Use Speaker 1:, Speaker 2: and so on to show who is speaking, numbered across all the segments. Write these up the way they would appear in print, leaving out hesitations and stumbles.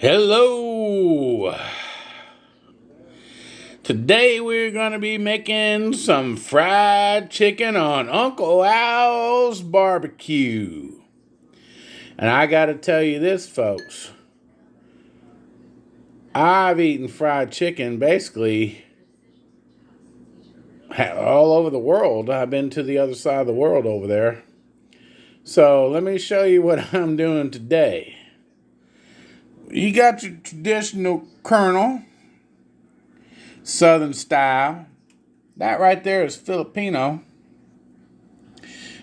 Speaker 1: Hello! Today we're going to be making some fried chicken on Uncle Al's barbecue. And I got to tell you this, folks. I've eaten fried chicken basically all over the world. I've been to the other side of the world over there. So let me show you what I'm doing today. You got your traditional kernel, Southern style. That right there is Filipino.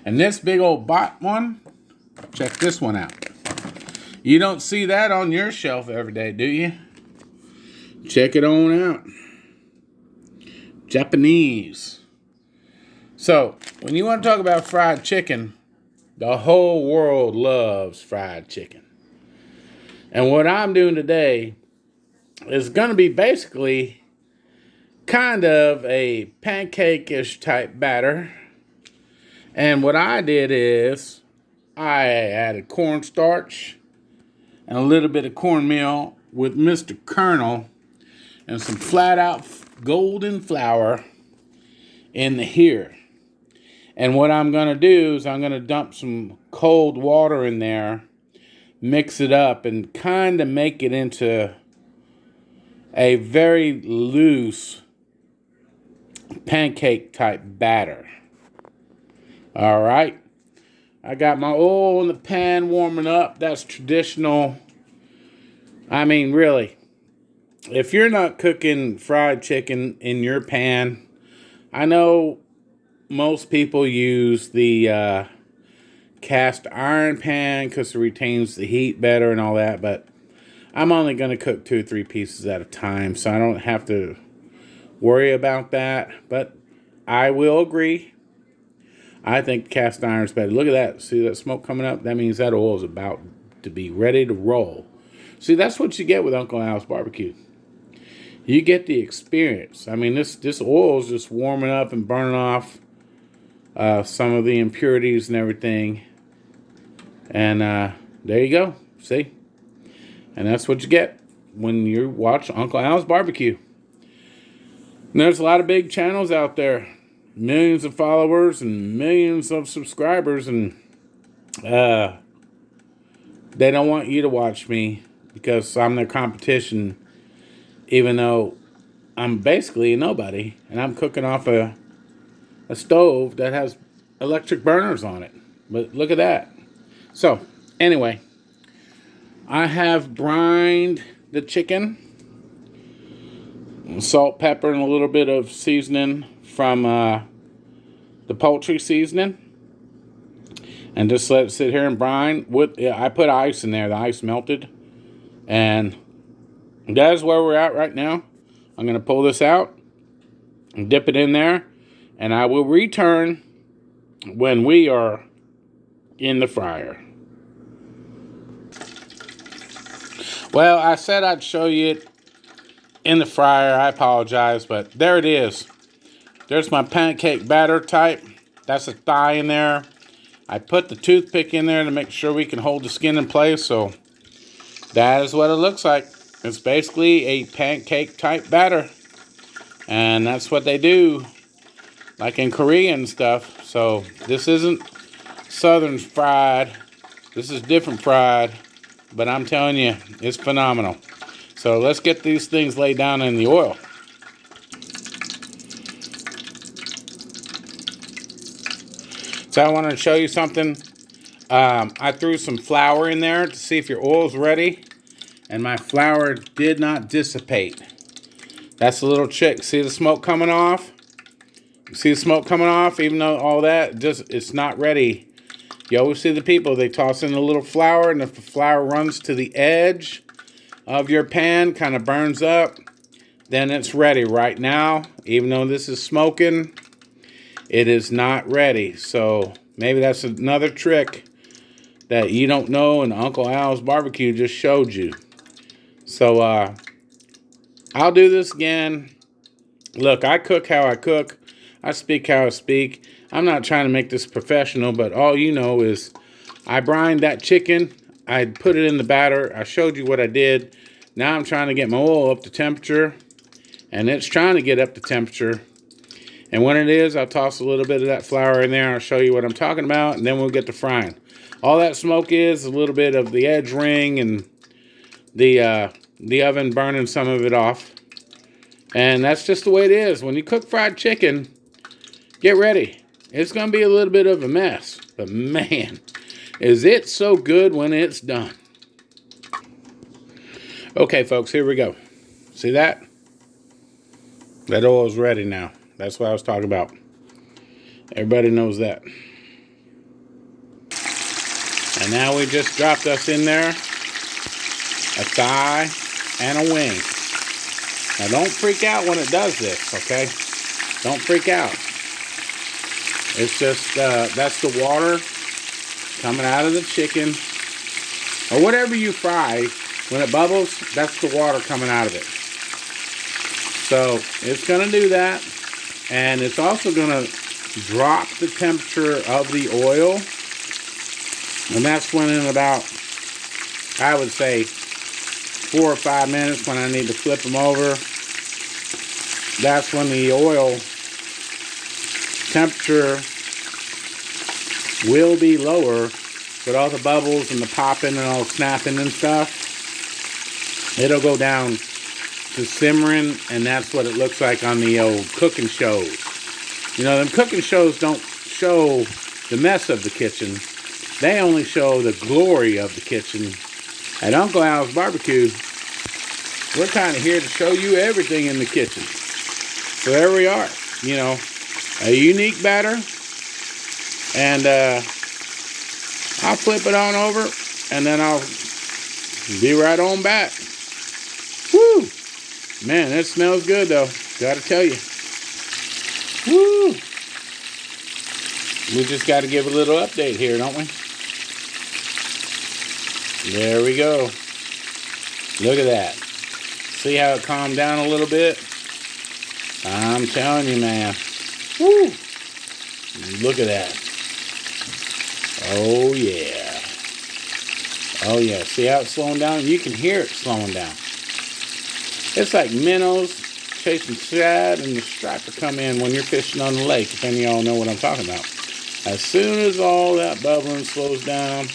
Speaker 1: And this big old bot one, check this one out. You don't see that on your shelf every day, do you? Check it on out. Japanese. So, when you want to talk about fried chicken, the whole world loves fried chicken. And what I'm doing today is going to be basically kind of a pancake-ish type batter. And what I did is I added cornstarch and a little bit of cornmeal with Mr. Kernel and some flat out golden flour in here. And what I'm going to do is I'm going to dump some cold water in there, mix it up, and kind of make it into a very loose pancake type batter. All right. I got my oil in the pan warming up. That's traditional. I mean, really, if you're not cooking fried chicken in your pan, I know most people use the cast iron pan because it retains the heat better and all that, but I'm only going to cook 2 or 3 pieces at a time, so I don't have to worry about that. But I will agree, I think cast iron is better. Look at that. See that smoke coming up? That means that oil is about to be ready to roll. See, that's what you get with Uncle Al's barbecue. You get the experience. I mean, this oil is just warming up and burning off some of the impurities and everything. And there you go. See? And that's what you get when you watch Uncle Al's barbecue. And there's a lot of big channels out there. Millions of followers and millions of subscribers. And they don't want you to watch me because I'm their competition. Even though I'm basically a nobody. And I'm cooking off a stove that has electric burners on it. But look at that. So, anyway, I have brined the chicken, salt, pepper, and a little bit of seasoning from the poultry seasoning, and just let it sit here and brine. I put ice in there. The ice melted, and that is where we're at right now. I'm going to pull this out and dip it in there, and I will return when we are in the fryer. Well, I said I'd show you it in the fryer. I apologize, but there it is. There's my pancake batter type. That's a thigh in there. I put the toothpick in there to make sure we can hold the skin in place. So that is what it looks like. It's basically a pancake type batter. And that's what they do, like in Korea and stuff. So this isn't Southern fried. This is different fried. But I'm telling you, it's phenomenal. So let's get these things laid down in the oil. So I want to show you something. I threw some flour in there to see if your oil's ready. And my flour did not dissipate. That's a little trick. See the smoke coming off? See the smoke coming off? Even though all that, it's not ready. You always see the people, they toss in a little flour, and if the flour runs to the edge of your pan, kind of burns up, then it's ready. Right now, even though this is smoking, it is not ready. So maybe that's another trick that you don't know and Uncle Al's barbecue just showed you. So I'll do this again. Look, I cook how I cook. I speak how I speak. I'm not trying to make this professional, but all you know is I brined that chicken. I put it in the batter. I showed you what I did. Now I'm trying to get my oil up to temperature, and it's trying to get up to temperature. And when it is, I'll toss a little bit of that flour in there. I'll show you what I'm talking about, and then we'll get to frying. All that smoke is a little bit of the edge ring and the oven burning some of it off. And that's just the way it is. When you cook fried chicken, get ready. It's going to be a little bit of a mess. But man, is it so good when it's done. Okay, folks, here we go. See that? That oil is ready now. That's what I was talking about. Everybody knows that. And now we just dropped us in there a thigh and a wing. Now don't freak out when it does this, okay? Don't freak out. It's just, that's the water coming out of the chicken. Or whatever you fry, when it bubbles, that's the water coming out of it. So it's going to do that. And it's also going to drop the temperature of the oil. And that's when in about, I would say, 4 or 5 minutes when I need to flip them over. That's when the oil temperature will be lower with all the bubbles and the popping and all the snapping and stuff. It'll go down to simmering, and that's what it looks like on the old cooking shows. You know, them cooking shows don't show the mess of the kitchen. They only show the glory of the kitchen. At Uncle Al's Barbecue, we're kind of here to show you everything in the kitchen. So there we are. You know, a unique batter. And I'll flip it on over, and then I'll be right on back. Woo! Man, it smells good, though. Gotta tell you. Woo! We just got to give a little update here, don't we? There we go. Look at that. See how it calmed down a little bit? I'm telling you, man. Woo! Look at that. Oh, yeah. Oh, yeah. See how it's slowing down? You can hear it slowing down. It's like minnows chasing shad and the striper come in when you're fishing on the lake, if any of y'all know what I'm talking about. As soon as all that bubbling slows down,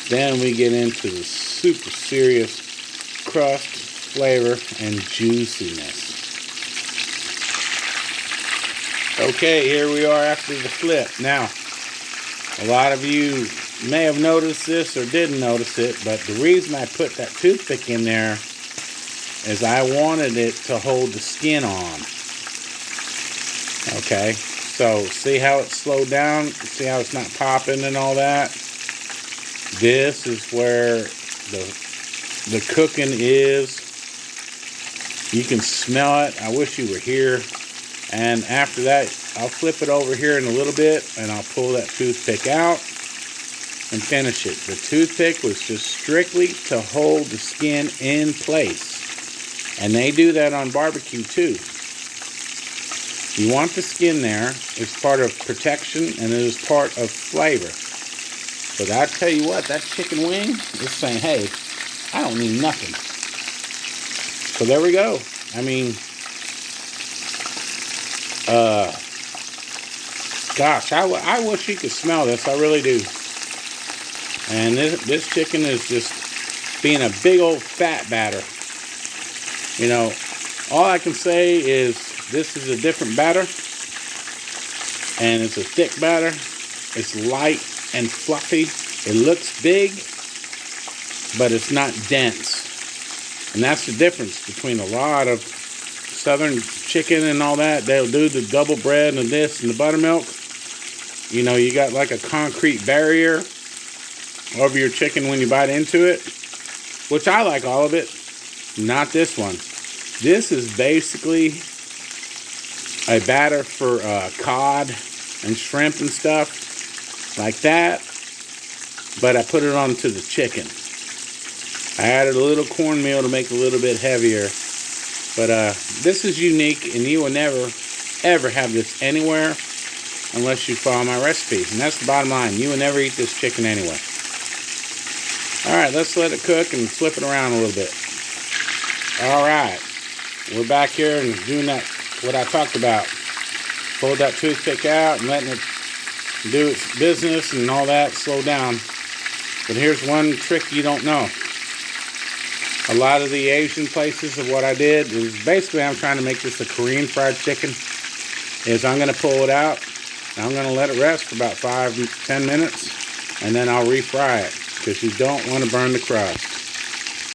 Speaker 1: then we get into the super serious crust, flavor, and juiciness. Okay, here we are after the flip. Now, a lot of you may have noticed this or didn't notice it, but the reason I put that toothpick in there is I wanted it to hold the skin on. Okay, so see how it's slowed down? See how it's not popping and all that? This is where the cooking is. You can smell it. I wish you were here. And after that, I'll flip it over here in a little bit, and I'll pull that toothpick out and finish it. The toothpick was just strictly to hold the skin in place. And they do that on barbecue too. You want the skin there. It's part of protection, and it is part of flavor. But I tell you what, that chicken wing is saying, hey, I don't need nothing. So there we go. I mean, gosh, I wish you could smell this. I really do. And this chicken is just being a big old fat batter. You know, all I can say is this is a different batter. And it's a thick batter. It's light and fluffy. It looks big, but it's not dense. And that's the difference between a lot of southern chicken and all that. They'll do the double bread and this and the buttermilk. You know, you got like a concrete barrier over your chicken when you bite into it, which I like all of it. Not this one. This is basically a batter for cod and shrimp and stuff like that, but I put it onto the chicken. I added a little cornmeal to make it a little bit heavier, but this is unique, and you will never ever have this anywhere unless you follow my recipe. And that's the bottom line. You will never eat this chicken anyway. Alright, let's let it cook and flip it around a little bit. Alright, we're back here and doing that, what I talked about. Pulled that toothpick out and letting it do its business and all that, slow down. But here's one trick you don't know. A lot of the Asian places of what I did is basically I'm trying to make this a Korean fried chicken. Is I'm going to pull it out, I'm going to let it rest for about 5-10 minutes, and then I'll refry it because you don't want to burn the crust.